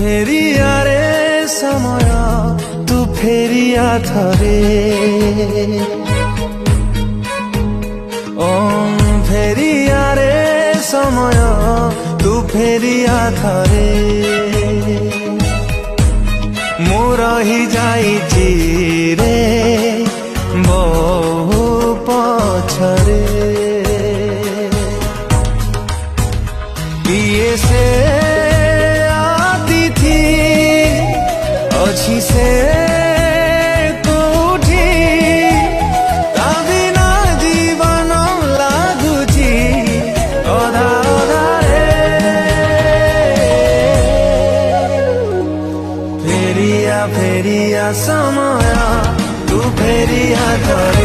फेरिया रे समय तू फेरिया थरे फेरिया रे समय तू फेरिया थरे मु रही जाइछि रे बहु पछरे किए से आतिथि अछि से कोठी ता बिना जीवन लागुछि अधा अधा रे फेरिया फेरिया समय तू फेरिया थरे।